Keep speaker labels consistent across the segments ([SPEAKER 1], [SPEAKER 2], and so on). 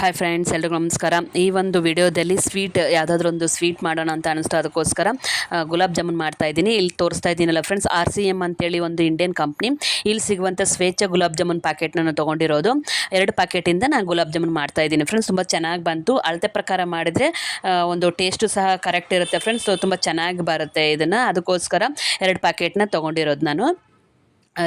[SPEAKER 1] Hi friends, ಎಲ್ರಿಗೂ ನಮಸ್ಕಾರ. ಈ ಒಂದು ವಿಡಿಯೋದಲ್ಲಿ ಸ್ವೀಟ್ ಯಾವುದಾದ್ರೂ ಒಂದು ಸ್ವೀಟ್ ಮಾಡೋಣ ಅಂತ ಅನಿಸ್ತು. ಅದಕ್ಕೋಸ್ಕರ ಗುಲಾಬ್ ಜಾಮೂನ್ ಮಾಡ್ತಾ ಇದ್ದೀನಿ. ಇಲ್ಲಿ ತೋರಿಸ್ತಾ ಇದ್ದೀನಲ್ಲ ಫ್ರೆಂಡ್ಸ್, RCM ಅಂತೇಳಿ ಒಂದು ಇಂಡಿಯನ್ ಕಂಪ್ನಿ. ಇಲ್ಲಿ ಸಿಗುವಂಥ ಸ್ವೇಚ್ಛ ಗುಲಾಬ್ ಜಾಮೂನ್ ಪ್ಯಾಕೆಟ್ ನಾನು ತೊಗೊಂಡಿರೋದು. 2 ಪ್ಯಾಕೆಟಿಂದ ನಾನು ಗುಲಾಬ್ ಜಾಮೂನ್ ಮಾಡ್ತಾ ಇದ್ದೀನಿ ಫ್ರೆಂಡ್ಸ್. ತುಂಬ ಚೆನ್ನಾಗಿ ಬಂತು. ಅಳತೆ ಪ್ರಕಾರ ಮಾಡಿದರೆ ಒಂದು ಟೇಸ್ಟು ಸಹ ಕರೆಕ್ಟ್ ಇರುತ್ತೆ ಫ್ರೆಂಡ್ಸ್. ತುಂಬ ಚೆನ್ನಾಗಿ ಬರುತ್ತೆ ಇದನ್ನು. ಅದಕ್ಕೋಸ್ಕರ 2 ಪ್ಯಾಕೆಟ್ನ ತೊಗೊಂಡಿರೋದು ನಾನು.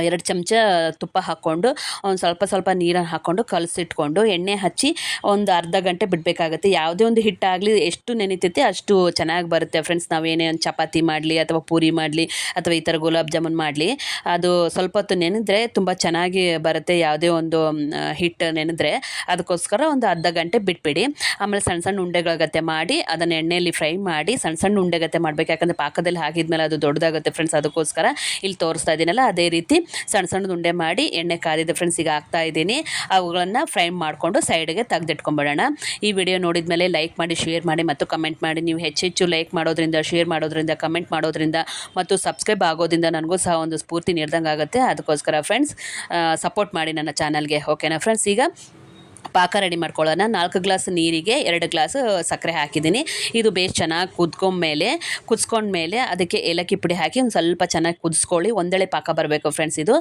[SPEAKER 1] 2 ಚಮಚ ತುಪ್ಪ ಹಾಕ್ಕೊಂಡು ಒಂದು ಸ್ವಲ್ಪ ನೀರನ್ನು ಹಾಕ್ಕೊಂಡು ಕಲಸಿಟ್ಕೊಂಡು ಎಣ್ಣೆ ಹಚ್ಚಿ ಒಂದು ಅರ್ಧ ಗಂಟೆ ಬಿಡಬೇಕಾಗತ್ತೆ. ಯಾವುದೇ ಒಂದು ಹಿಟ್ಟಾಗಲಿ ಎಷ್ಟು ನೆನಿತೈತೆ ಅಷ್ಟು ಚೆನ್ನಾಗಿ ಬರುತ್ತೆ ಫ್ರೆಂಡ್ಸ್. ನಾವೇನೇ ಒಂದು ಚಪಾತಿ ಮಾಡಲಿ ಅಥವಾ ಪೂರಿ ಮಾಡಲಿ ಅಥವಾ ಈ ಥರ ಗುಲಾಬ್ ಜಾಮೂನ್ ಮಾಡಲಿ, ಅದು ಸ್ವಲ್ಪ ಹೊತ್ತು ನೆನೆದ್ರೆ ತುಂಬ ಚೆನ್ನಾಗಿ ಬರುತ್ತೆ. ಯಾವುದೇ ಒಂದು ಹಿಟ್ಟು ನೆನೆದ್ರೆ ಅದಕ್ಕೋಸ್ಕರ ಒಂದು ಅರ್ಧ ಗಂಟೆ ಬಿಟ್ಬಿಡಿ. ಆಮೇಲೆ ಸಣ್ಣ ಉಂಡೆಗಳಗತ್ತೆ ಮಾಡಿ ಅದನ್ನು ಎಣ್ಣೆಯಲ್ಲಿ ಫ್ರೈ ಮಾಡಿ ಸಣ್ಣ ಉಂಡೆಗತ್ತೆ ಮಾಡಬೇಕು. ಯಾಕಂದರೆ ಪಾಕದಲ್ಲಿ ಹಾಕಿದ್ಮೇಲೆ ಅದು ದೊಡ್ಡದಾಗುತ್ತೆ ಫ್ರೆಂಡ್ಸ್. ಅದಕ್ಕೋಸ್ಕರ ಇಲ್ಲಿ ತೋರಿಸ್ತಾ ಇದ್ದೀನಲ್ಲ ಅದೇ ರೀತಿ ಸಣ್ಣ ಉಂಡೆ ಮಾಡಿ ಎಣ್ಣೆ ಕಾದಿದೆ ಫ್ರೆಂಡ್ಸ್. ಈಗ ಹಾಕ್ತಾ ಇದ್ದೀನಿ. ಅವುಗಳನ್ನು ಫ್ರೈ ಮಾಡಿಕೊಂಡು ಸೈಡ್ಗೆ ತೆಗೆದಿಟ್ಕೊಂಬಿಡೋಣ. ಈ ವಿಡಿಯೋ ನೋಡಿದ ಮೇಲೆ ಲೈಕ್ ಮಾಡಿ, ಶೇರ್ ಮಾಡಿ ಮತ್ತು ಕಮೆಂಟ್ ಮಾಡಿ. ನೀವು ಹೆಚ್ಚು ಲೈಕ್ ಮಾಡೋದ್ರಿಂದ, ಶೇರ್ ಮಾಡೋದ್ರಿಂದ, ಕಮೆಂಟ್ ಮಾಡೋದ್ರಿಂದ ಮತ್ತು ಸಬ್ಸ್ಕ್ರೈಬ್ ಆಗೋದ್ರಿಂದ ನನಗೂ ಸಹ ಒಂದು ಸ್ಫೂರ್ತಿ ನೀಡ್ದಂಗೆ ಆಗುತ್ತೆ. ಅದಕ್ಕೋಸ್ಕರ ಫ್ರೆಂಡ್ಸ್ ಸಪೋರ್ಟ್ ಮಾಡಿ ನನ್ನ ಚಾನಲ್ಗೆ. ಓಕೆನಾ ಫ್ರೆಂಡ್ಸ್? ಈಗ ಪಾಕ ರೆಡಿ ಮಾಡ್ಕೊಳ್ಳೋಣ. 4 ಗ್ಲಾಸ್ ನೀರಿಗೆ 2 ಗ್ಲಾಸ್ ಸಕ್ಕರೆ ಹಾಕಿದ್ದೀನಿ. ಇದು ಬೇಸ್ ಚೆನ್ನಾಗಿ ಕುದಿಸ್ಕೊಂಡ್ಮೇಲೆ ಅದಕ್ಕೆ ಏಲಕ್ಕಿ ಪುಡಿ ಹಾಕಿ ಒಂದು ಸ್ವಲ್ಪ ಚೆನ್ನಾಗಿ ಕುದಿಸ್ಕೊಳ್ಳಿ. ಒಂದೇಳೆ ಪಾಕ ಬರಬೇಕು ಫ್ರೆಂಡ್ಸ್. ಇದು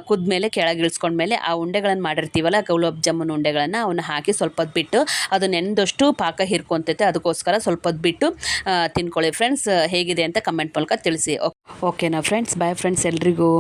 [SPEAKER 1] ಕುದ್ಮೇಲೆ ಕೆಳಗೆ ಇಳಿಸ್ಕೊಂಡ್ಮೇಲೆ ಆ ಉಂಡೆಗಳನ್ನು ಮಾಡಿರ್ತೀವಲ್ಲ, ಗುಲಾಬ್ ಜಾಮೂನ್ ಉಂಡೆಗಳನ್ನು ಅವನ್ನ ಹಾಕಿ ಸ್ವಲ್ಪ ಹೊತ್ತು ಬಿಟ್ಟು ಅದು ನೆನೆದಷ್ಟು ಪಾಕ ಹಿರ್ಕೊಂತೈತೆ. ಅದಕ್ಕೋಸ್ಕರ ಸ್ವಲ್ಪ ಹೊತ್ತು ಬಿಟ್ಟು ತಿನ್ಕೊಳ್ಳಿ ಫ್ರೆಂಡ್ಸ್. ಹೇಗಿದೆ ಅಂತ ಕಮೆಂಟ್ ಮೂಲಕ ತಿಳಿಸಿ. ಓಕೆನಾ ಫ್ರೆಂಡ್ಸ್? ಬಾಯ್ ಫ್ರೆಂಡ್ಸ್ ಎಲ್ರಿಗೂ.